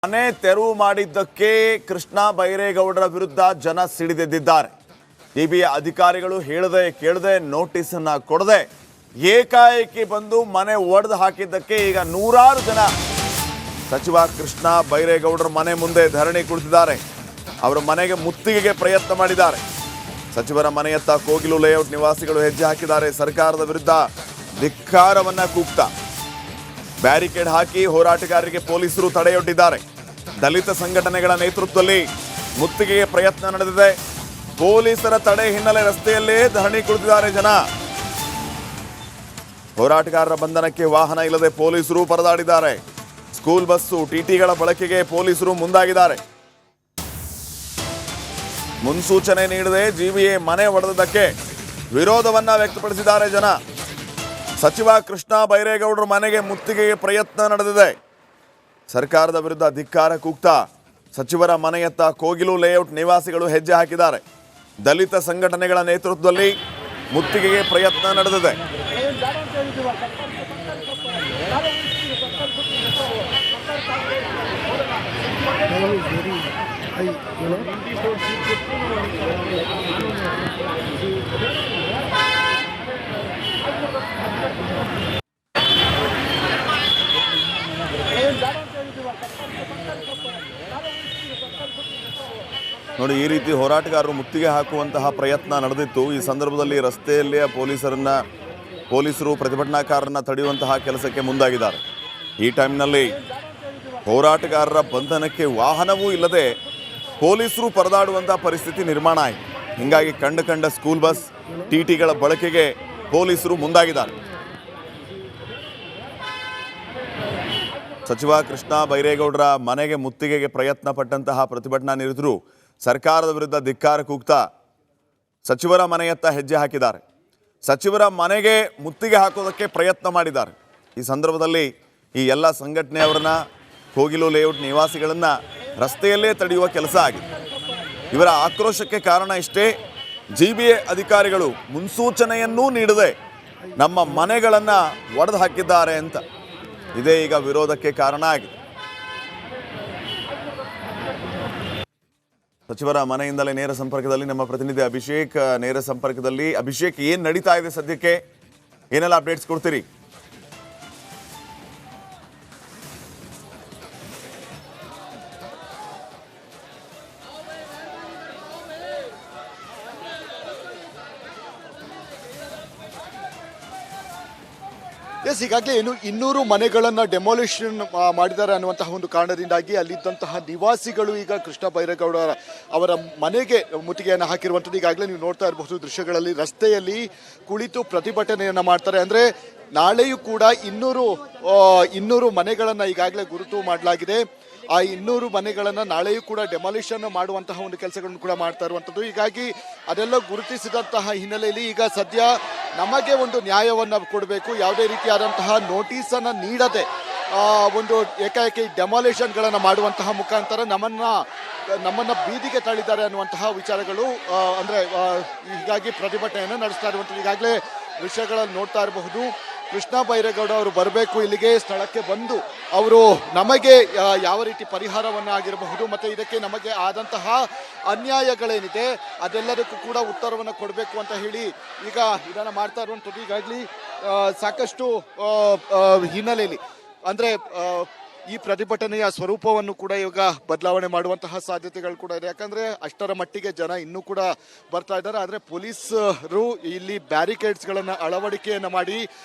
ಮನೆ ತೆರವು ಮಾಡಿದ್ದಕ್ಕೆ ಕೃಷ್ಣ ಬೈರೇಗೌಡರ ವಿರುದ್ಧ ಜನ ಸಿಡಿದೆದ್ದಿದ್ದಾರೆ. ಡಿಬಿಎ ಅಧಿಕಾರಿಗಳು ಹೇಳದೆ ಕೇಳದೆ ನೋಟಿಸ್ ಅನ್ನು ಕೊಡದೆ ಏಕಾಏಕಿ ಬಂದು ಮನೆ ಒಡೆದು ಹಾಕಿದ್ದಕ್ಕೆ ಈಗ ನೂರಾರು ಜನ ಸಚಿವ ಕೃಷ್ಣ ಬೈರೇಗೌಡರ ಮನೆ ಮುಂದೆ ಧರಣಿ ಕುಳಿತಿದ್ದಾರೆ. ಅವರ ಮನೆಗೆ ಮುತ್ತಿಗೆಗೆ ಪ್ರಯತ್ನ ಮಾಡಿದ್ದಾರೆ. ಸಚಿವರ ಮನೆಯತ್ತ ಕೋಗಿಲು ಲೇಔಟ್ ನಿವಾಸಿಗಳು ಹೆಜ್ಜೆ ಹಾಕಿದ್ದಾರೆ. ಸರ್ಕಾರದ ವಿರುದ್ಧ ಧಿಕ್ಕಾರವನ್ನ ಕೂಗ್ತಾ ಬ್ಯಾರಿಕೇಡ್ ಹಾಕಿ ಹೋರಾಟಗಾರರಿಗೆ ಪೊಲೀಸರು ತಡೆಯೊಡ್ಡಿದ್ದಾರೆ. ದಲಿತ ಸಂಘಟನೆಗಳ ನೇತೃತ್ವದಲ್ಲಿ ಮುತ್ತಿಗೆಗೆ ಪ್ರಯತ್ನ ನಡೆದಿದೆ. ಪೊಲೀಸರ ತಡೆ ಹಿನ್ನೆಲೆ ರಸ್ತೆಯಲ್ಲೇ ಧರಣಿ ಕುಳಿತಿದ್ದಾರೆ ಜನ. ಹೋರಾಟಗಾರರ ಬಂಧನಕ್ಕೆ ವಾಹನ ಇಲ್ಲದೆ ಪೊಲೀಸರು ಪರದಾಡಿದ್ದಾರೆ. ಸ್ಕೂಲ್ ಬಸ್ಸು ಟಿಟಿಗಳ ಬಳಕೆಗೆ ಪೊಲೀಸರು ಮುಂದಾಗಿದ್ದಾರೆ. ಮುನ್ಸೂಚನೆ ನೀಡದೆ ಜಿಬಿಎ ಮನೆ ಒಡೆದಕ್ಕೆ ವಿರೋಧವನ್ನ ವ್ಯಕ್ತಪಡಿಸಿದ್ದಾರೆ ಜನ. ಸಚಿವ ಕೃಷ್ಣ ಬೈರೇಗೌಡರ ಮನೆಗೆ ಮುತ್ತಿಗೆಗೆ ಪ್ರಯತ್ನ ನಡೆದಿದೆ. ಸರ್ಕಾರದ ವಿರುದ್ಧ ಧಿಕ್ಕಾರ ಕೂಗ್ತಾ ಸಚಿವರ ಮನೆಯತ್ತ ಕೋಗಿಲು ಲೇಔಟ್ ನಿವಾಸಿಗಳು ಹೆಜ್ಜೆ ಹಾಕಿದ್ದಾರೆ. ದಲಿತ ಸಂಘಟನೆಗಳ ನೇತೃತ್ವದಲ್ಲಿ ಮುತ್ತಿಗೆಗೆ ಪ್ರಯತ್ನ ನಡೆದಿದೆ. ನೋಡಿ, ಈ ರೀತಿ ಹೋರಾಟಗಾರರು ಮುತ್ತಿಗೆ ಹಾಕುವಂತಹ ಪ್ರಯತ್ನ ನಡೆದಿತ್ತು. ಈ ಸಂದರ್ಭದಲ್ಲಿ ರಸ್ತೆಯಲ್ಲಿಯೇ ಪೊಲೀಸರು ಪ್ರತಿಭಟನಾಕಾರರನ್ನ ತಡೆಯುವಂತಹ ಕೆಲಸಕ್ಕೆ ಮುಂದಾಗಿದ್ದಾರೆ. ಈ ಟೈಮ್ನಲ್ಲಿ ಹೋರಾಟಗಾರರ ಬಂಧನಕ್ಕೆ ವಾಹನವೂ ಇಲ್ಲದೆ ಪೊಲೀಸರು ಪರದಾಡುವಂತಹ ಪರಿಸ್ಥಿತಿ ನಿರ್ಮಾಣ ಆಯಿತು. ಹೀಗಾಗಿ ಕಂಡ ಸ್ಕೂಲ್ ಬಸ್ ಟಿಟಿಗಳ ಬಳಕೆಗೆ ಪೊಲೀಸರು ಮುಂದಾಗಿದ್ದಾರೆ. ಸಚಿವ ಕೃಷ್ಣ ಬೈರೇಗೌಡರ ಮನೆಗೆ ಮುತ್ತಿಗೆಗೆ ಪ್ರಯತ್ನ ಪಟ್ಟಂತಹ ಪ್ರತಿಭಟನಾ ನಿರತರು ಸರ್ಕಾರದ ವಿರುದ್ಧ ಧಿಕ್ಕಾರ ಕೂಗ್ತಾ ಸಚಿವರ ಮನೆಯತ್ತ ಹೆಜ್ಜೆ ಹಾಕಿದ್ದಾರೆ. ಸಚಿವರ ಮನೆಗೆ ಮುತ್ತಿಗೆ ಹಾಕೋದಕ್ಕೆ ಪ್ರಯತ್ನ ಮಾಡಿದ್ದಾರೆ. ಈ ಸಂದರ್ಭದಲ್ಲಿ ಈ ಎಲ್ಲ ಸಂಘಟನೆಯವರನ್ನ ಕೋಗಿಲು ಲೇಔಟ್ ನಿವಾಸಿಗಳನ್ನ ರಸ್ತೆಯಲ್ಲೇ ತಡೆಯುವ ಕೆಲಸ ಆಗಿದೆ. ಇವರ ಆಕ್ರೋಶಕ್ಕೆ ಕಾರಣ ಇಷ್ಟೇ, ಜಿಬಿಎ ಅಧಿಕಾರಿಗಳು ಮುನ್ಸೂಚನೆಯನ್ನೂ ನೀಡದೆ ನಮ್ಮ ಮನೆಗಳನ್ನು ಒಡೆದು ಹಾಕಿದ್ದಾರೆ ಅಂತ. ಇದೇ ಈಗ ವಿರೋಧಕ್ಕೆ ಕಾರಣ ಆಗಿದೆ. ಸಚಿವರ ಮನೆಯಿಂದಲೇ ನೇರ ಸಂಪರ್ಕದಲ್ಲಿ ನಮ್ಮ ಪ್ರತಿನಿಧಿ ಅಭಿಷೇಕ್ ನೇರ ಸಂಪರ್ಕದಲ್ಲಿ. ಅಭಿಷೇಕ್, ಏನು ನಡೀತಾ ಇದೆ ಸದ್ಯಕ್ಕೆ? ಏನೆಲ್ಲ ಅಪ್ಡೇಟ್ಸ್ ಕೊಡ್ತೀರಿ? ಎಸ್, ಈಗಾಗಲೇ 200 ಮನೆಗಳನ್ನು ಡೆಮಾಲಿಷನ್ ಮಾಡಿದ್ದಾರೆ ಅನ್ನುವಂತಹ ಒಂದು ಕಾರಣದಿಂದಾಗಿ ಅಲ್ಲಿದ್ದಂತಹ ನಿವಾಸಿಗಳು ಈಗ ಕೃಷ್ಣ ಬೈರೇಗೌಡ ಅವರ ಮನೆಗೆ ಮುತ್ತಿಗೆಯನ್ನು ಹಾಕಿರುವಂಥದ್ದು ಈಗಾಗಲೇ ನೀವು ನೋಡ್ತಾ ಇರಬಹುದು ದೃಶ್ಯಗಳಲ್ಲಿ. ರಸ್ತೆಯಲ್ಲಿ ಕುಳಿತು ಪ್ರತಿಭಟನೆಯನ್ನು ಮಾಡ್ತಾರೆ. ಅಂದರೆ ನಾಳೆಯೂ ಕೂಡ 200 ಮನೆಗಳನ್ನು ಈಗಾಗಲೇ ಗುರುತು ಮಾಡಲಾಗಿದೆ. ಆ 200 ಮನೆಗಳನ್ನು ನಾಳೆಯೂ ಕೂಡ ಡೆಮಾಲಿಷನ್ ಮಾಡುವಂತಹ ಒಂದು ಕೆಲಸಗಳನ್ನು ಕೂಡ ಮಾಡ್ತಾ ಇರುವಂಥದ್ದು. ಹೀಗಾಗಿ ಅದೆಲ್ಲ ಗುರುತಿಸಿದಂತಹ ಹಿನ್ನೆಲೆಯಲ್ಲಿ ಈಗ ಸದ್ಯ ನಮಗೆ ಒಂದು ನ್ಯಾಯವನ್ನು ಕೊಡಬೇಕು, ಯಾವುದೇ ರೀತಿಯಾದಂತಹ ನೋಟಿಸನ್ನು ನೀಡದೆ ಒಂದು ಏಕಾಏಕಿ ಡೆಮಾಲಿಷನ್ಗಳನ್ನು ಮಾಡುವಂತಹ ಮುಖಾಂತರ ನಮ್ಮನ್ನು ಬೀದಿಗೆ ತಳ್ಳಿದ್ದಾರೆ ಅನ್ನುವಂತಹ ವಿಚಾರಗಳು ಅಂದರೆ ಹೀಗಾಗಿ ಪ್ರತಿಭಟನೆಯನ್ನು ನಡೆಸ್ತಾ ಇರುವಂಥದ್ದು. ಈಗಾಗಲೇ ದೃಶ್ಯಗಳಲ್ಲಿ ನೋಡ್ತಾ ಇರಬಹುದು. ಕೃಷ್ಣ ಬೈರೇಗೌಡ ಅವರು ಬರಬೇಕು, ಇಲ್ಲಿಗೆ ಸ್ಥಳಕ್ಕೆ ಬಂದು ಅವರು ನಮಗೆ ಯಾವ ರೀತಿ ಪರಿಹಾರವನ್ನು ಆಗಿರಬಹುದು ಮತ್ತು ಇದಕ್ಕೆ ನಮಗೆ ಆದಂತಹ ಅನ್ಯಾಯಗಳೇನಿದೆ ಅದೆಲ್ಲದಕ್ಕೂ ಕೂಡ ಉತ್ತರವನ್ನು ಕೊಡಬೇಕು ಅಂತ ಹೇಳಿ ಈಗ ಇದನ್ನು ಮಾಡ್ತಾ ಇರುವಂಥದ್ದು. ಈಗಾಗಲೇ ಸಾಕಷ್ಟು ಹಿನ್ನೆಲೆಯಲ್ಲಿ ಅಂದರೆ ಈ ಪ್ರತಿಭಟನೆಯ ಸ್ವರೂಪವನ್ನು ಕೂಡ ಇವಾಗ ಬದಲಾವಣೆ ಮಾಡುವಂತಹ ಸಾಧ್ಯತೆಗಳು ಕೂಡ ಇದೆ. ಯಾಕಂದರೆ ಅಷ್ಟರ ಮಟ್ಟಿಗೆ ಜನ ಇನ್ನೂ ಕೂಡ ಬರ್ತಾ ಇದ್ದಾರೆ. ಆದರೆ ಪೊಲೀಸರು ಇಲ್ಲಿ ಬ್ಯಾರಿಕೇಡ್ಸ್ಗಳನ್ನು ಅಳವಡಿಕೆಯನ್ನು ಮಾಡಿ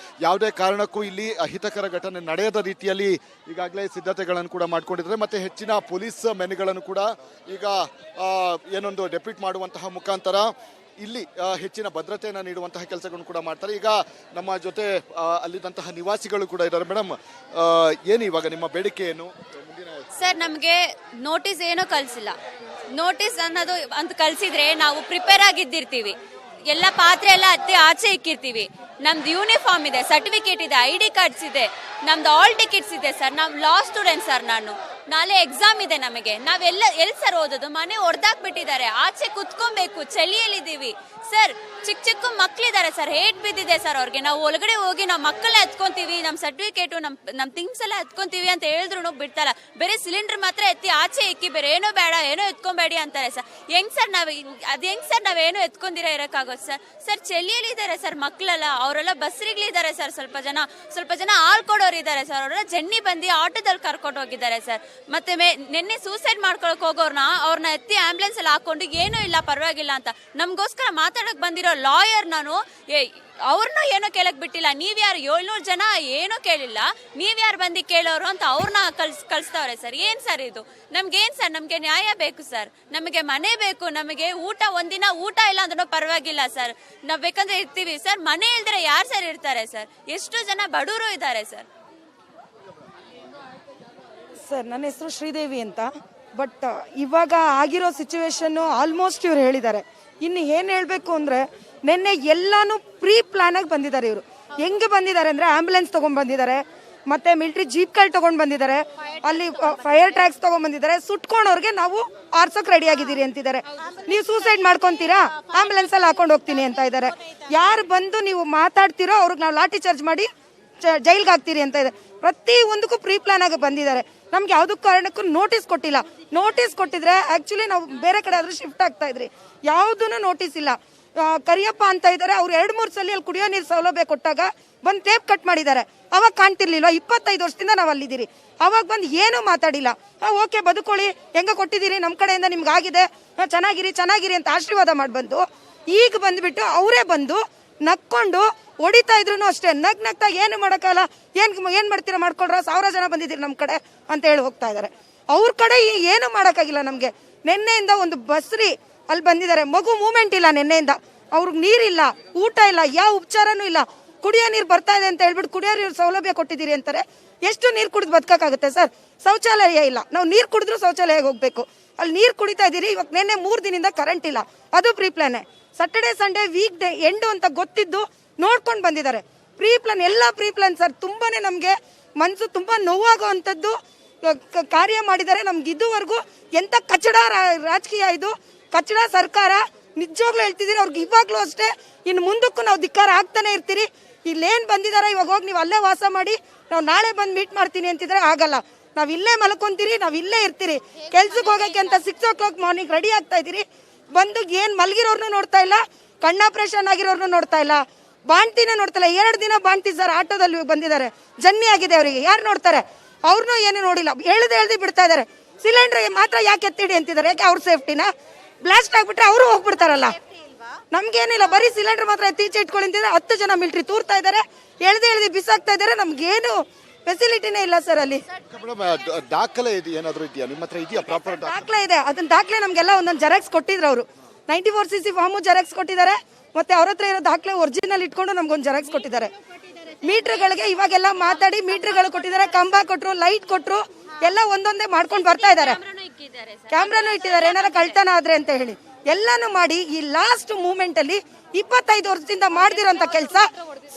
ಯಾವುದೇ ಕಾರಣಕ್ಕೂ ಇಲ್ಲಿ ಅಹಿತಕರ ಘಟನೆ ನಡೆಯದ ರೀತಿಯಲ್ಲಿ ಈಗಾಗಲೇ ಸಿದ್ಧತೆಗಳನ್ನು ಕೂಡ ಮಾಡ್ಕೊಂಡಿದ್ದಾರೆ. ಮತ್ತು ಹೆಚ್ಚಿನ ಪೊಲೀಸ್ ಮೆನ್ಗಳನ್ನು ಕೂಡ ಈಗ ಏನೊಂದು ಡೆಪ್ಯೂಟ್ ಮಾಡುವಂತಹ ಮುಖಾಂತರ ಇಲ್ಲಿ ಹೆಚ್ಚಿನ ಭದ್ರತೆಯನ್ನು ನೀಡುವಂತಹ ಕೆಲಸಗಳನ್ನು ಕೂಡ ಮಾಡ್ತಾರೆ. ಈಗ ನಮ್ಮ ಜೊತೆ ಅಲ್ಲಿದ್ದಂತಹ ನಿವಾಸಿಗಳು ಕೂಡ ಇದ್ದಾರೆ. ಮೇಡಮ್, ಏನು ಇವಾಗ ನಿಮ್ಮ ಬೇಡಿಕೆ ಏನು? ಸರ್, ನಮಗೆ ನೋಟಿಸ್ ಏನೋ ಕಳಿಸಿಲ್ಲ. ನೋಟಿಸ್ ಅನ್ನೋದು ಅಂತ ಕಳಿಸಿದ್ರೆ ನಾವು ಪ್ರಿಪೇರ್ ಆಗಿದ್ದಿರ್ತೀವಿ. ಎಲ್ಲ ಪಾತ್ರೆ ಎಲ್ಲ ಆಚೆ ಇಕ್ಕಿರ್ತೀವಿ. ನಮ್ದು ಯೂನಿಫಾರ್ಮ್ ಇದೆ, ಸರ್ಟಿಫಿಕೇಟ್ ಇದೆ, ID ಕಾರ್ಡ್ಸ್ ಇದೆ, ನಮ್ದು ಆಲ್ ಟಿಕೆಟ್ಸ್ ಇದೆ ಸರ್. ನಾವು ಲಾ ಸ್ಟೂಡೆಂಟ್ ಸರ್. ನಾನು ನಾಳೆ ಎಕ್ಸಾಮ್ ಇದೆ ನಮಗೆ. ನಾವೆಲ್ಲ ಎಲ್ಲಿ ಸರ್ ಓದೋದು? ಮನೆ ಹೊಡೆದಾಕ್ಬಿಟ್ಟಿದ್ದಾರೆ, ಆಚೆ ಕುತ್ಕೊಬೇಕು, ಚಳಿಯಲ್ಲಿದ್ದೀವಿ ಸರ್. ಚಿಕ್ಕ ಚಿಕ್ಕ ಮಕ್ಳಿದ್ದಾರೆ ಸರ್, ಹೇಟ್ ಬಿದ್ದಿದೆ ಸರ್ ಅವ್ರಿಗೆ. ನಾವು ಒಳಗಡೆ ಹೋಗಿ ನಾವು ಮಕ್ಕಳೇ ಎತ್ಕೊಂತೀವಿ, ನಮ್ಮ ಸರ್ಟಿಫಿಕೇಟು ನಮ್ಮ ಥಿಂಗ್ಸ್ ಎಲ್ಲ ಎತ್ಕೊಂತೀವಿ ಅಂತ ಹೇಳಿದ್ರು ಬಿಡ್ತಾರ. ಬೇರೆ ಸಿಲಿಂಡರ್ ಮಾತ್ರ ಎತ್ತಿ ಆಚೆ ಇಕ್ಕಿ, ಬೇರೆ ಏನೋ ಬೇಡ, ಏನೋ ಎತ್ಕೊಂಬೇಡಿ ಅಂತಾರೆ ಸರ್. ಹೆಂಗ್ ಸರ್ ನಾವೇನೋ ಎತ್ಕೊಂಡಿರ ಇರಕ್ಕಾಗೋದು ಸರ್? ಸರ್ ಚಳಿಯಲ್ಲಿದ್ದಾರೆ ಸರ್ ಮಕ್ಕಳೆಲ್ಲ, ಅವರೆಲ್ಲ ಬಸ್ರಿಗಳಿದ್ದಾರೆ ಸರ್. ಸ್ವಲ್ಪ ಜನ ಹಾಲ್ ಕೊಡೋರು ಇದ್ದಾರೆ ಸರ್, ಅವರೆಲ್ಲ ಜನ್ನಿ ಬಂದು ಆಟೋದಲ್ಲಿ ಕರ್ಕೊಂಡು ಹೋಗಿದ್ದಾರೆ ಸರ್. ಮತ್ತೆ ನಿನ್ನೆ ಸೂಸೈಡ್ ಮಾಡ್ಕೊಳಕ್ ಅವ್ರನ್ನ ಎತ್ತಿ ಆಂಬುಲೆನ್ಸ್ ಅಲ್ಲಿ ಹಾಕೊಂಡು ಏನೂ ಇಲ್ಲ ಪರವಾಗಿಲ್ಲ ಅಂತ ನಮ್ಗೋಸ್ಕರ ಮಾತಾಡಕ್ ಬಂದಿರೋ ಲಾಯರ್ ನಾನು ಅವ್ರನ್ನೂ ಏನೋ ಕೇಳಕ್ ಬಿಟ್ಟಿಲ್ಲ. ನೀವ್ಯಾರು 700 ಜನ ಏನೋ ಕೇಳಿಲ್ಲ, ನೀವ್ಯಾರು ಬಂದು ಕೇಳೋರು ಅಂತ ಅವ್ರನ್ನ ಕಳಿಸ್ತವ್ರೆ ಸರ್. ಏನ್ ಸರ್ ಇದು? ನಮ್ಗೇನ್ ಸರ್? ನಮ್ಗೆ ನ್ಯಾಯ ಬೇಕು ಸರ್, ನಮಗೆ ಮನೆ ಬೇಕು, ನಮಗೆ ಊಟ, ಒಂದಿನ ಊಟ ಇಲ್ಲ ಅಂದ್ರೂ ಪರವಾಗಿಲ್ಲ ಸರ್, ನಾವ್ ಬೇಕಂದ್ರೆ ಇರ್ತೀವಿ ಸರ್. ಮನೆ ಇಲ್ದ್ರೆ ಯಾರು ಸರ್ ಇರ್ತಾರೆ ಸರ್? ಎಷ್ಟು ಜನ ಬಡವರು ಇದ್ದಾರೆ ಸರ್. ಸರ್ ನನ್ನ ಹೆಸರು ಶ್ರೀದೇವಿ ಅಂತ. ಬಟ್ ಇವಾಗ ಆಗಿರೋ ಸಿಚುವೇಶನ್ನು ಆಲ್ಮೋಸ್ಟ್ ಇವ್ರು ಹೇಳಿದ್ದಾರೆ. ಇನ್ನು ಏನು ಹೇಳಬೇಕು ಅಂದರೆ, ನಿನ್ನೆ ಎಲ್ಲಾನು ಪ್ರೀ ಪ್ಲಾನ್ ಆಗಿ ಬಂದಿದ್ದಾರೆ ಇವರು. ಹೆಂಗೆ ಬಂದಿದ್ದಾರೆ ಅಂದರೆ, ಆಂಬ್ಯುಲೆನ್ಸ್ ತೊಗೊಂಡು ಬಂದಿದ್ದಾರೆ, ಮತ್ತೆ ಮಿಲಿಟರಿ ಜೀಪ್ಗಳು ತೊಗೊಂಡು ಬಂದಿದ್ದಾರೆ, ಅಲ್ಲಿ ಫೈರ್ ಟ್ರ್ಯಾಕ್ಸ್ ತೊಗೊಂಡು ಬಂದಿದ್ದಾರೆ. ಸುಟ್ಕೊಂಡವ್ರಿಗೆ ನಾವು ಆರ್ಸೋಕೆ ರೆಡಿ ಆಗಿದ್ದೀರಿ ಅಂತಿದ್ದಾರೆ. ನೀವು ಸೂಸೈಡ್ ಮಾಡ್ಕೊತೀರಾ, ಆಂಬ್ಯುಲೆನ್ಸ್ ಅಲ್ಲಿ ಹಾಕೊಂಡು ಹೋಗ್ತೀನಿ ಅಂತ ಇದ್ದಾರೆ. ಯಾರು ಬಂದು ನೀವು ಮಾತಾಡ್ತೀರೋ ಅವ್ರಿಗೆ ನಾವು ಲಾಠಿ ಚಾರ್ಜ್ ಮಾಡಿ ಜೈಲ್ಗೆ ಹಾಕ್ತೀರಿ ಅಂತ ಇದೆ. ಪ್ರತಿ ಒಂದಕ್ಕೂ ಪ್ರೀ ಪ್ಲಾನ್ ಆಗಿ ಬಂದಿದ್ದಾರೆ. ನಮ್ಗೆ ಯಾವುದಕ್ಕೂ ಕಾರಣಕ್ಕೂ ನೋಟಿಸ್ ಕೊಟ್ಟಿಲ್ಲ. ನೋಟಿಸ್ ಕೊಟ್ಟಿದ್ರೆ ಆಕ್ಚುಲಿ ನಾವು ಬೇರೆ ಕಡೆ ಆದ್ರೂ ಶಿಫ್ಟ್ ಆಗ್ತಾ ಇದ್ರಿ. ಯಾವುದೂ ನೋಟಿಸ್ ಇಲ್ಲ. ಕರಿಯಪ್ಪ ಅಂತ ಇದ್ದಾರೆ, ಅವ್ರು 2-3 ಸಲ ಅಲ್ಲಿ ಕುಡಿಯೋ ನೀರು ಸೌಲಭ್ಯ ಕೊಟ್ಟಾಗ ಬಂದು ಟೇಪ್ ಕಟ್ ಮಾಡಿದ್ದಾರೆ. ಅವಾಗ ಕಾಣ್ತಿರ್ಲಿಲ್ಲ. 25 ವರ್ಷದಿಂದ ನಾವು ಅಲ್ಲಿದ್ದೀರಿ. ಅವಾಗ ಬಂದು ಏನೂ ಮಾತಾಡಿಲ್ಲ. ಓಕೆ ಬದುಕೊಳ್ಳಿ, ಹೆಂಗ ಕೊಟ್ಟಿದ್ದೀರಿ, ನಮ್ಮ ಕಡೆಯಿಂದ ನಿಮ್ಗೆ ಆಗಿದೆ, ಚೆನ್ನಾಗಿರಿ ಅಂತ ಆಶೀರ್ವಾದ ಮಾಡಿ ಬಂದು, ಈಗ ಬಂದ್ಬಿಟ್ಟು ಅವರೇ ಬಂದು ನಕ್ಕೊಂಡು ಹೊಡಿತಾ ಇದ್ರು ಅಷ್ಟೇ. ನಗ್ತಾ ಏನು ಮಾಡೋಕ್ಕಲ್ಲ, ಏನ್ ಮಾಡ್ತೀರಾ ಮಾಡ್ಕೊಳ್ರ, 1000 ಜನ ಬಂದಿದ್ದೀರಿ ನಮ್ಮ ಕಡೆ ಅಂತ ಹೇಳಿ ಹೋಗ್ತಾ ಇದ್ದಾರೆ. ಅವ್ರ ಕಡೆ ಏನು ಮಾಡೋಕ್ಕಾಗಿಲ್ಲ ನಮಗೆ. ನಿನ್ನೆಯಿಂದ ಒಂದು ಬಸ್ರಿ ಅಲ್ಲಿ ಬಂದಿದ್ದಾರೆ, ಮಗು ಮೂವ್ಮೆಂಟ್ ಇಲ್ಲ ನಿನ್ನೆಯಿಂದ. ಅವ್ರಿಗೆ ನೀರಿಲ್ಲ, ಊಟ ಇಲ್ಲ, ಯಾವ ಉಪಚಾರನೂ ಇಲ್ಲ. ಕುಡಿಯೋ ನೀರು ಬರ್ತಾ ಇದೆ ಅಂತ ಹೇಳ್ಬಿಟ್ಟು ಕುಡಿಯೋ ನೀರು ಸೌಲಭ್ಯ ಕೊಟ್ಟಿದ್ದೀರಿ ಅಂತಾರೆ. ಎಷ್ಟು ನೀರು ಕುಡಿದು ಬದುಕಾಗುತ್ತೆ ಸರ್? ಶೌಚಾಲಯ ಇಲ್ಲ, ನಾವು ನೀರು ಕುಡಿದ್ರು ಶೌಚಾಲಯಕ್ಕೆ ಹೋಗ್ಬೇಕು. ಅಲ್ಲಿ ನೀರು ಕುಡಿತಾ ಇದ್ದೀರಿ. ಇವಾಗ ನಿನ್ನೆ 3 ದಿನದಿಂದ ಕರೆಂಟ್ ಇಲ್ಲ, ಅದು ಪ್ರೀ ಪ್ಲಾನೆ. Saturday Sunday week day end ಅಂತ ಗೊತ್ತಿದ್ದು ನೋಡ್ಕೊಂಡು ಬಂದಿದ್ದಾರೆ. ಪ್ರೀ ಪ್ಲಾನ್, ಎಲ್ಲ ಪ್ರೀ ಪ್ಲಾನ್ ಸರ್. ತುಂಬಾನೇ ನಮಗೆ ಮನಸ್ಸು ತುಂಬಾ ನೋವಾಗುವಂಥದ್ದು ಕಾರ್ಯ ಮಾಡಿದ್ದಾರೆ. ನಮ್ಗೆ ಇದುವರೆಗೂ ಎಂತ ಕಚಡ ರಾಜಕೀಯ, ಇದು ಕಚಡ ಸರ್ಕಾರ. ನಿಜವಾಗ್ಲೂ ಹೇಳ್ತಿದ್ದೀರಿ, ಅವ್ರಿಗೆ ಇವಾಗ್ಲೂ ಅಷ್ಟೇ, ಇನ್ನು ಮುಂದಕ್ಕೂ ನಾವು ಧಿಕ್ಕಾರ ಆಗ್ತಾನೆ ಇರ್ತೀರಿ. ಇಲ್ಲೇನ್ ಬಂದಿದ್ದಾರೆ, ಇವಾಗ ಹೋಗಿ ನೀವು ಅಲ್ಲೇ ವಾಸ ಮಾಡಿ, ನಾವು ನಾಳೆ ಬಂದು ಮೀಟ್ ಮಾಡ್ತೀನಿ ಅಂತಿದ್ರೆ ಆಗಲ್ಲ. ನಾವ್ ಇಲ್ಲೇ ಮಲ್ಕೊಂತೀರಿ, ನಾವ್ ಇಲ್ಲೇ ಇರ್ತೀರಿ. ಕೆಲ್ಸಕ್ಕೆ ಹೋಗಕ್ಕೆ ಅಂತ 6 o'clock ಮಾರ್ನಿಂಗ್ ರೆಡಿ ಆಗ್ತಾ ಇದೀರಿ. ಬಂದು ಏನ್ ಮಲ್ಗಿರೋರ್ನು ನೋಡ್ತಾ ಇಲ್ಲ, ಕಣ್ಣಾಪರೇಷನ್ ಆಗಿರೋರ್ನು ನೋಡ್ತಾ ಇಲ್ಲ, ಬಾಣ್ತಿನೇ ನೋಡ್ತಾ ಇಲ್ಲ. 2 ದಿನ ಬಾಣ್ತಿ ಸರ್ ಆಟೋದಲ್ಲಿ ಬಂದಿದ್ದಾರೆ, ಜನ್ನಿ ಆಗಿದೆ ಅವರಿಗೆ. ಯಾರು ನೋಡ್ತಾರೆ? ಅವ್ರನ್ನೂ ಏನು ನೋಡಿಲ್ಲ, ಹೇಳ್ದೆ ಬಿಡ್ತಾ ಇದಾರೆ. ಸಿಲಿಂಡರ್ ಮಾತ್ರ ಯಾಕೆ ಎತ್ತಿಡಿ ಅಂತಿದ್ದಾರೆ. ಯಾಕೆ ಅವ್ರ ಸೇಫ್ಟಿನ? ಬ್ಲಾಸ್ಟ್ ಆಗ್ಬಿಟ್ರೆ ಅವರು ಹೋಗ್ಬಿಡ್ತಾರಲ್ಲ. ನಮ್ಗೇನಿಲ್ಲ, ಬರೀ ಸಿಲಿಂಡರ್ ಮಾತ್ರ ಎತ್ತೀಚೆ ಇಟ್ಕೊಂಡಿದ್ದಾರೆ. 10 ಜನ ಮಿಲಿಟರಿ ತೂರ್ತಾ ಇದಾರೆ, ಎಳ್ದಿ ಬಿಸಾಕ್ತಾ ಇದಾರೆ. ನಮ್ಗೇನು ಫೆಸಿಲಿಟಿನೇ ಇಲ್ಲ ಸರ್ ಅಲ್ಲಿ. ದಾಖಲೆ ಏನಾದ್ರು ಇದೆಯಾ ನಿಮ್ಮ ಹತ್ರ? ಇದೆಯಾ ಪ್ರಾಪರ್ ದಾಖಲೆ ಇದೆ. ಅದನ್ನ ದಾಖಲೆ ನಮ್ಗೆಲ್ಲ ಒಂದೊಂದು ಜೆರಾಕ್ಸ್ ಕೊಟ್ಟಿದ್ರು ಅವರು. 94cc ಫಾರ್ಮು ಜೆರಾಕ್ಸ್ ಕೊಟ್ಟಿದ್ದಾರೆ. ಮತ್ತೆ ಅವ್ರ ಹತ್ರ ಇರೋ ದಾಖಲೆ ಒರಿಜಿನಲ್ ಇಟ್ಕೊಂಡು ನಮ್ಗೊಂದು ಜೆರಾಕ್ಸ್ ಕೊಟ್ಟಿದ್ದಾರೆ. ಮೀಟರ್ಗಳಿಗೆ ಇವಾಗೆಲ್ಲ ಮಾತಾಡಿ ಮೀಟರ್ಗಳು ಕೊಟ್ಟಿದ್ದಾರೆ, ಕಂಬ ಕೊಟ್ರು, ಲೈಟ್ ಕೊಟ್ರು, ಎಲ್ಲ ಒಂದೊಂದೇ ಮಾಡ್ಕೊಂಡು ಬರ್ತಾ ಇದ್ದಾರೆ. ಕ್ಯಾಮ್ರಾನು ಇಟ್ಟಿದ್ದಾರೆ, ಏನಾರ ಕಳ್ತನ ಆದ್ರೆ ಅಂತ ಹೇಳಿ ಎಲ್ಲಾನು ಮಾಡಿ. ಈ ಲಾಸ್ಟ್ ಮೂವ್ಮೆಂಟ್ ಅಲ್ಲಿ 25 ವರ್ಷದಿಂದ ಮಾಡ್ದಿರೋಂತ ಕೆಲಸ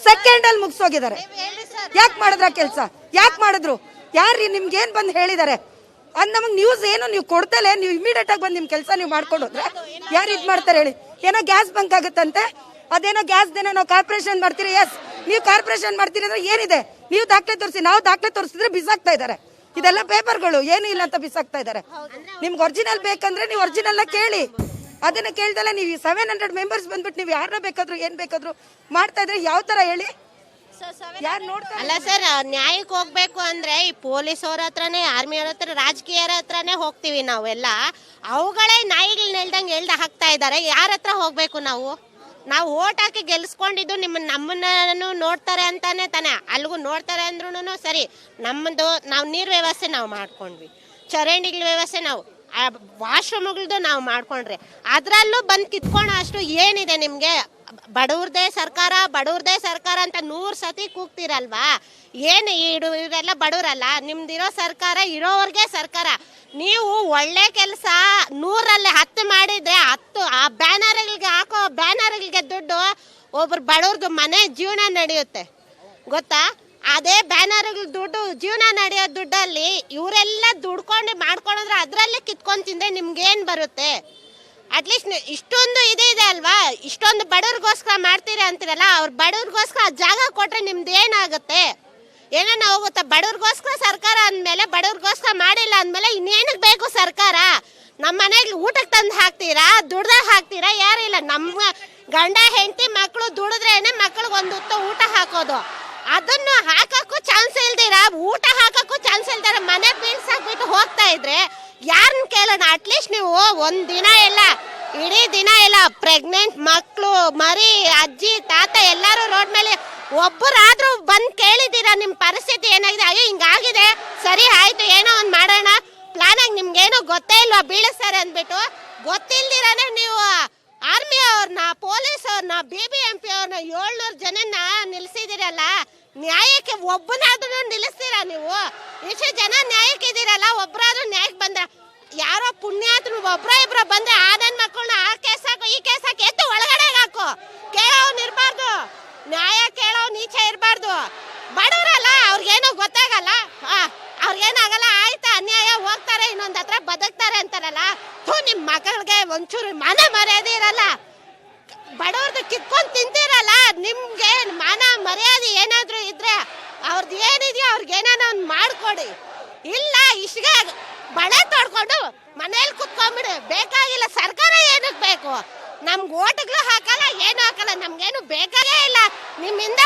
ಸೆಕೆಂಡ್ ಅಲ್ಲಿ ಮುಗಿಸೋಗಿದ್ದಾರೆ. ಯಾಕೆ ಮಾಡಿದ್ರ ಕೆಲಸ? ಯಾಕೆ ಮಾಡಿದ್ರು? ಯಾರು ನಿಮ್ಗೆ ಏನ್ ಬಂದು ಹೇಳಿದ್ದಾರೆ? ಅದ್ ನಮಗ್ ನ್ಯೂಸ್ ಏನು ನೀವು ಕೊಡ್ತಲೇ, ನೀವು ಇಮಿಡಿಯೇಟ್ ಆಗಿ ಬಂದು ನಿಮ್ ಕೆಲಸ ನೀವು ಮಾಡ್ಕೊಂಡು ಹೋದ್ರೆ ಯಾರು ಇದ್ ಮಾಡ್ತಾರೆ ಹೇಳಿ? ಏನೋ ಗ್ಯಾಸ್ ಬಂಕ್ ಆಗುತ್ತಂತೆ, ಅದೇನೋ ಗ್ಯಾಸ್ ದೇನೋ ನಾವು ಕಾರ್ಪೊರೇಷನ್ ಮಾಡ್ತೀರಿ. ಎಸ್, ನೀವು ಕಾರ್ಪೊರೇಷನ್ ಮಾಡ್ತೀರಿ ಅಂದ್ರೆ ಏನಿದೆ? ನೀವು ದಾಖಲೆ ತೋರಿಸಿ. ನಾವು ದಾಖಲೆ ತೋರಿಸಿದ್ರೆ ಬಿಸಾಕ್ತಾ ಇದ್ದಾರೆ. ಇದೆಲ್ಲ ಪೇಪರ್ಗಳು, ಏನು ಇಲ್ಲ ಅಂತ ಬಿಸಾಕ್ತಾ ಇದ್ದಾರೆ. ನಿಮ್ಗೆ ಒರಿಜಿನಲ್ ಬೇಕಂದ್ರೆ ನೀವು ಒರಿಜಿನಲ್ ಕೇಳಿ. ಅದನ್ನ ಕೇಳ್ದಲ್ಲ ನೀವು 700 ಮೆಂಬರ್ಸ್ ಬಂದ್ಬಿಟ್ಟು ನೀವು ಯಾರನ್ನ ಬೇಕಾದ್ರು ಏನ್ ಬೇಕಾದ್ರು ಮಾಡ್ತಾ ಇದ್ರೆ ಯಾವ ತರ ಹೇಳಿ? ಯಾರು ನೋಡ್ತಾರೆ? ಅಲ್ಲ ಸರ್, ನ್ಯಾಯಕ್ಕೆ ಹೋಗ್ಬೇಕು ಅಂದ್ರೆ ಈ ಪೊಲೀಸ್ ಅವ್ರ ಹತ್ರನೇ, ಆರ್ಮಿ ಅವ್ರ ಹತ್ರ, ರಾಜಕೀಯರ ಹತ್ರನೇ ಹೋಗ್ತೀವಿ ನಾವೆಲ್ಲ. ಅವುಗಳೇ ನಾಯಿಗಳು ಹೇಳ್ದ ಹಾಕ್ತಾ ಇದ್ದಾರೆ. ಯಾರ ಹತ್ರ ಹೋಗ್ಬೇಕು ನಾವು? ಓಟ್ ಹಾಕಿ ಗೆಲ್ಸ್ಕೊಂಡಿದ್ದು ನಮ್ಮನ್ನು ನೋಡ್ತಾರೆ ಅಂತಾನೆ ತಾನೆ. ಅಲ್ಲಿಗೂ ನೋಡ್ತಾರೆ ಅಂದ್ರೂ ಸರಿ. ನಾವು ನೀರು ವ್ಯವಸ್ಥೆ ನಾವು ಮಾಡ್ಕೊಂಡ್ವಿ, ಚರಂಡಿಗಳ ವ್ಯವಸ್ಥೆ ನಾವು, ವಾಶ್ರೂಮ್ಗಳದ್ದು ನಾವು ಮಾಡ್ಕೊಂಡ್ರಿ. ಅದರಲ್ಲೂ ಬಂದು ಕಿತ್ಕೊಳ್ಳೋ ಅಷ್ಟು ಏನಿದೆ ನಿಮಗೆ? ಬಡವ್ರದೇ ಸರ್ಕಾರ ಅಂತ 100 ಸತಿ ಕೂಗ್ತಿರಲ್ವಾ? ಏನು ಇವರೆಲ್ಲ ಬಡವರಲ್ಲ? ನಿಮ್ದಿರೋ ಸರ್ಕಾರ ಇರೋವ್ರಿಗೆ ಸರ್ಕಾರ. ನೀವು ಒಳ್ಳೆ ಕೆಲಸ 100ರಲ್ಲಿ 10 ಮಾಡಿದ್ರೆ 10 ಆ ಬ್ಯಾನರ್ಗಳಿಗೆ ಹಾಕೋ ಬ್ಯಾನರ್ಗಳಿಗೆ ದುಡ್ಡು ಒಬ್ರು ಬಡವ್ರದ್ದು ಮನೆ ಜೀವನ ನಡೆಯುತ್ತೆ ಗೊತ್ತಾ? ಅದೇ ಬ್ಯಾನರ್ಗಳ ದುಡ್ಡು, ಜೀವನ ನಡೆಯೋ ದುಡ್ಡಲ್ಲಿ ಇವರೆಲ್ಲ ದುಡ್ಕೊಂಡು ಮಾಡ್ಕೊಂಡ್ರೆ ಅದರಲ್ಲೇ ಕಿತ್ಕೊಂಡು ತಿಂದ್ರೆ ನಿಮ್ಗೇನು ಬರುತ್ತೆ? ಅಟ್ಲೀಸ್ಟ್ ಇಷ್ಟೊಂದು ಇದೆ ಅಲ್ವಾ, ಇಷ್ಟೊಂದು ಬಡವ್ರಿಗೋಸ್ಕರ ಮಾಡ್ತೀರಾ ಅಂತೀರಲ್ಲ, ಅವ್ರ ಬಡವ್ರಿಗೋಸ್ಕರ ಜಾಗ ಕೊಟ್ರೆ ನಿಮ್ದು ಏನಾಗುತ್ತೆ? ಏನೇನು ಹೋಗುತ್ತೆ? ಬಡವ್ರಿಗೋಸ್ಕರ ಸರ್ಕಾರ ಅಂದಮೇಲೆ, ಬಡವ್ರಿಗೋಸ್ಕರ ಮಾಡಿಲ್ಲ ಅಂದಮೇಲೆ ಇನ್ನೇನಕ್ಕೆ ಬೇಕು ಸರ್ಕಾರ? ನಮ್ಮ ಮನೆಗೆ ಊಟಕ್ಕೆ ತಂದು ಹಾಕ್ತೀರಾ, ದುಡ್ದಾಗ ಹಾಕ್ತೀರಾ? ಯಾರಿಲ್ಲ. ನಮ್ಮ ಗಂಡ ಹೆಂಡತಿ ಮಕ್ಕಳು ದುಡಿದ್ರೇನೆ ಮಕ್ಳಿಗೆ ಒಂದು ಹೊತ್ತು ಊಟ ಹಾಕೋದು. ಅದನ್ನು ಹಾಕಕ್ಕೂ ಚಾನ್ಸ್ ಇಲ್ದಿರ, ಊಟ ಹಾಕಕ್ಕೂ ಚಾನ್ಸ್ ಇಲ್ದಿರ ಮನೆ ಬೀಳ್ಸಾಕ್ಬಿಟ್ಟು ಹೋಗ್ತಾ ಇದ್ರೆ ಯಾರನ್ನ ಕೇಳೋಣ? ಅಟ್ಲೀಸ್ಟ್ ನೀವು ಒಂದ್ ದಿನ ಇಲ್ಲ, ಇಡೀ ದಿನ ಇಲ್ಲ, ಪ್ರೆಗ್ನೆಂಟ್ ಮಕ್ಕಳು, ಮರಿ, ಅಜ್ಜಿ, ತಾತ ಎಲ್ಲರೂ ರೋಡ್ ಮೇಲೆ ಒಬ್ಬರಾದ್ರೂ ಬಂದು ಕೇಳಿದ್ದೀರಾ ನಿಮ್ಮ ಪರಿಸ್ಥಿತಿ ಏನಾಗಿದೆ? ಅಯ್ಯೋ ಹಿಂಗಾಗಿದೆ, ಸರಿ ಆಯ್ತು, ಏನೋ ಒಂದು ಮಾಡೋಣ ಪ್ಲಾನ್ ಆಗಿ, ನಿಮ್ಗೇನೋ ಗೊತ್ತೇ ಇಲ್ವಾ ಬೀಳಿಸ್ತಾರೆ ಅಂದ್ಬಿಟ್ಟು? ಗೊತ್ತಿಲ್ದಿರಾನೆ ನೀವು ಆರ್ಮಿ ಅವ್ರನ್ನ, ಪೊಲೀಸ್ ಅವ್ರನ್ನ, BBMP ಅವ್ರನ್ನ 700 ಜನನ್ನ ನಿಲ್ಸಿದಿರಲ್ಲ, ನ್ಯಾಯಕ್ಕೆ ಒಬ್ಬನಾದ್ರೂ ನಿಲ್ಲಿಸ್ತೀರಾ ನೀವು? ಇಷ್ಟು ಜನ ನ್ಯಾಯಕ್ಕೆ ಇದೀರಲ್ಲ, ಒಬ್ಬರಾದ್ರೂ ನ್ಯಾಯಕ್ಕೆ ಬಂದ್ರ? ಯಾರೋ ಪುಣ್ಯಾತ್ರು ಒಬ್ರ ಇಬ್ರ ಬಂದ್ರೆ ಆ ನನ್ನ ಮಕ್ಕಳನ್ನ ಆ ಕೇಸ್ ಹಾಕು, ಈ ಕೇಸ್ ಹಾಕಿ ಎತ್ತು ಒಳಗಡೆ ಹಾಕು. ಕೇಳೋನ್ ಇರ್ಬಾರ್ದು, ನ್ಯಾಯ ಕೇಳೋ ನೀಚ ಇರಬಾರ್ದು. ಬಡವರಲ್ಲ, ಅವ್ರಿಗೇನೋ ಗೊತ್ತಾಗಲ್ಲ, ಅವ್ರಿಗೇನಾಗಲ್ಲ, ಆಯ್ತಾ ಅನ್ಯಾಯ ಹೋಗ್ತಾರೆ, ಇನ್ನೊಂದ್ ಹತ್ರ ಬದುಕ್ತಾರೆ ಅಂತಾರಲ್ಲ. ನಿಮ್ ಮಕ್ಕಳಿಗೆ ಒಂಚೂರು ಮಾನ ಮರ್ಯಾದೆ ಇರಲ್ಲ, ಬಡವ್ರದ್ದು ಕಿತ್ಕೊಂಡ್ ತಿಂತೀರಲ್ಲ. ನಿಮ್ಗೆ ಮಾನ ಮರ್ಯಾದೆ ಏನಾದ್ರು ಇದ್ರೆ ಅವ್ರದ್ದು ಏನಿದೆಯೋ ಅವ್ರಿಗೆ ಏನಾನ ಒಂದು ಮಾಡ್ಕೊಡಿ. ಇಲ್ಲ ಇಷ್ಟಿಗೆ ಬಳೆ ತೊಡ್ಕೊಂಡು ಮನೇಲಿ ಕುತ್ಕೊಂಡ್ಬಿಡಿ, ಬೇಕಾಗಿಲ್ಲ. ಸರ್ಕಾರ ಏನಕ್ಕೆ ಬೇಕು? ನಮ್ಗೆ ಓಟ್ಗಳು ಹಾಕಲ್ಲ, ಏನು ಹಾಕಲ್ಲ, ನಮ್ಗೇನು ಬೇಕಾಗೇ ಇಲ್ಲ. ನಿಮ್ಮಿಂದ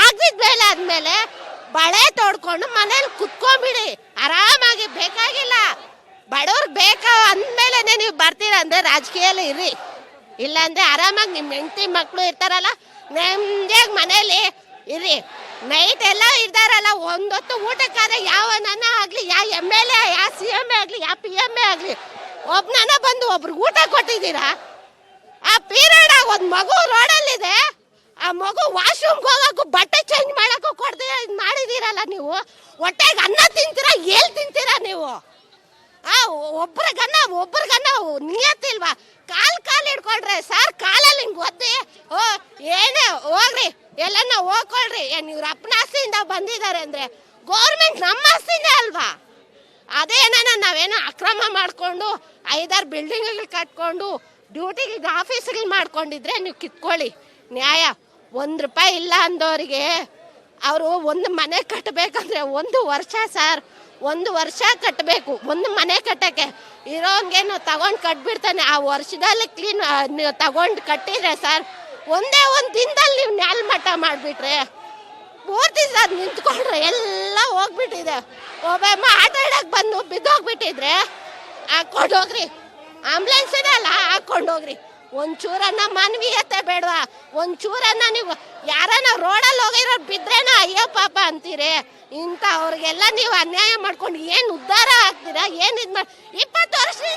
ಆಗಿದ್ ಬೇಡ ಆದ್ಮೇಲೆ ಬಳೆ ತೊಡ್ಕೊಂಡು ಮನೇಲಿ ಕುತ್ಕೊಂಡ್ಬಿಡಿ ಆರಾಮಾಗಿ, ಬೇಕಾಗಿಲ್ಲ. ಬಡವ್ರಿಗೆ ಬೇಕಾ ಅಂದ್ಮೇಲೆ ನೀವು ಬರ್ತೀರಾ ಅಂದ್ರೆ ರಾಜಕೀಯಲ್ಲಿ ಇರ್ರಿ, ಇಲ್ಲಾಂದ್ರೆ ಆರಾಮಾಗಿ ನಿಮ್ಮ ಹೆಂಡತಿ ಮಕ್ಕಳು ಇರ್ತಾರಲ್ಲ ನೆಮ್ಮದಿಯಾಗಿ ಮನೇಲಿ ಇರ್ರಿ. ನೈಟ್ ಎಲ್ಲ ಇರ್ತಾರಲ್ಲ, ಒಂದೊತ್ತು ಊಟಕ್ಕಾದ್ರೆ ಯಾವನ ಆಗ್ಲಿ, ಯಾವ MLA, ಯಾವ CM ಆಗ್ಲಿ, ಯಾವ PM ಆಗ್ಲಿ, ಒಬ್ನನ ಬಂದು ಒಬ್ರಿಗೆ ಊಟ ಕೊಟ್ಟಿದ್ದೀರಾ? ಆ ಪೀರಿಯಡ್ ಆಗ ಒಂದು ಮಗು ರೋಡಲ್ಲಿದೆ, ಆ ಮಗು ವಾಶ್ರೂಮ್ಗೆ ಹೋಗಕ್ಕೂ ಬಟ್ಟೆ ಚೇಂಜ್ ಮಾಡಕ್ಕೂ ಕೊಡ್ತೀರ ಮಾಡಿದೀರಲ್ಲ ನೀವು. ಹೊಟ್ಟೆಗೆ ಅನ್ನ ತಿಂತೀರಾ, ಏಲ್ ತಿಂತೀರಾ ನೀವು? ಒಬ್ರಿಗನ್ನ ನಿಯತ್ತಿಲ್ವಾ? ಕಾಲ್ ಹಿಡ್ಕೊಳ್ರಿ ಸರ್, ಕಾಲಲ್ಲಿ ಹಿಂಗೆ ಒತ್ತಿ ಏನೇ ಹೋಗ್ರಿ, ಎಲ್ಲನ್ನ ಹೋಗ್ಕೊಳ್ರಿ. ಇವ್ರ ಅಪ್ಪನ ಆಸ್ತಿಯಿಂದ ಬಂದಿದ್ದಾರೆ ಅಂದ್ರೆ ಗೌರ್ಮೆಂಟ್ ನಮ್ಮ ಆಸ್ತಿನೇ ಅಲ್ವಾ? ಅದೇನ ನಾವೇನೋ ಅಕ್ರಮ ಮಾಡ್ಕೊಂಡು 5-6 ಬಿಲ್ಡಿಂಗ್ಗಳು ಕಟ್ಕೊಂಡು ಡ್ಯೂಟಿಗೆ ಆಫೀಸ್ಗಳು ಮಾಡ್ಕೊಂಡಿದ್ರೆ ನೀವು ಕಿತ್ಕೊಳ್ಳಿ ನ್ಯಾಯ. ₹1 ಇಲ್ಲ ಅಂದವರಿಗೆ ಅವರು ಒಂದು ಮನೆ ಕಟ್ಟಬೇಕಂದ್ರೆ 1 ವರ್ಷ ಸರ್, 1 ವರ್ಷ ಕಟ್ಟಬೇಕು ಒಂದು ಮನೆ ಕಟ್ಟಕ್ಕೆ. ಇರೋನ್ಗೇನು ತಗೊಂಡು ಕಟ್ಬಿಡ್ತಾನೆ, ಆ ವರ್ಷದಲ್ಲಿ ಕ್ಲೀನ್ ನೀವು ತಗೊಂಡು ಕಟ್ಟಿದ್ರೆ ಸರ್, ಒಂದೇ ಒಂದು ದಿನದಲ್ಲಿ ನೀವು ನ್ಯಾಲ್ಮಟ್ಟ ಮಾಡಿಬಿಟ್ರೆ 3 ದಿವಸ ನಿಂತ್ಕೊಂಡ್ರೆ ಎಲ್ಲ ಹೋಗ್ಬಿಟ್ಟಿದೆ. ಒಬ್ಬಮ್ಮ ಆಟ ಆಡಕ್ಕೆ ಬಂದು ಬಿದ್ದೋಗ್ಬಿಟ್ಟಿದ್ರೆ ಹಾಕ್ಕೊಂಡೋಗ್ರಿ, ಆಂಬುಲೆನ್ಸ್ ಇದೆ ಅಲ್ಲ ಹಾಕ್ಕೊಂಡೋಗ್ರಿ. ಒಂಚೂರನ್ನ ಮಾನವೀಯತೆ ಬೇಡವಾ? ಒಂಚೂರನ್ನ ನೀವು ಯಾರನ್ನ ರೋಡಲ್ಲಿ ಹೋಗಿರೋ ಬಿದ್ರೇನ ಅಯ್ಯೋ ಪಾಪ ಅಂತೀರಿ? ಇಂಥವ್ರಿಗೆಲ್ಲ ನೀವು ಅನ್ಯಾಯ ಮಾಡ್ಕೊಂಡು ಏನು ಉದ್ಧಾರ ಆಗ್ತೀರಾ? ಏನು ಇದು ಮಾಡಿ 20 ವರ್ಷದಿಂದ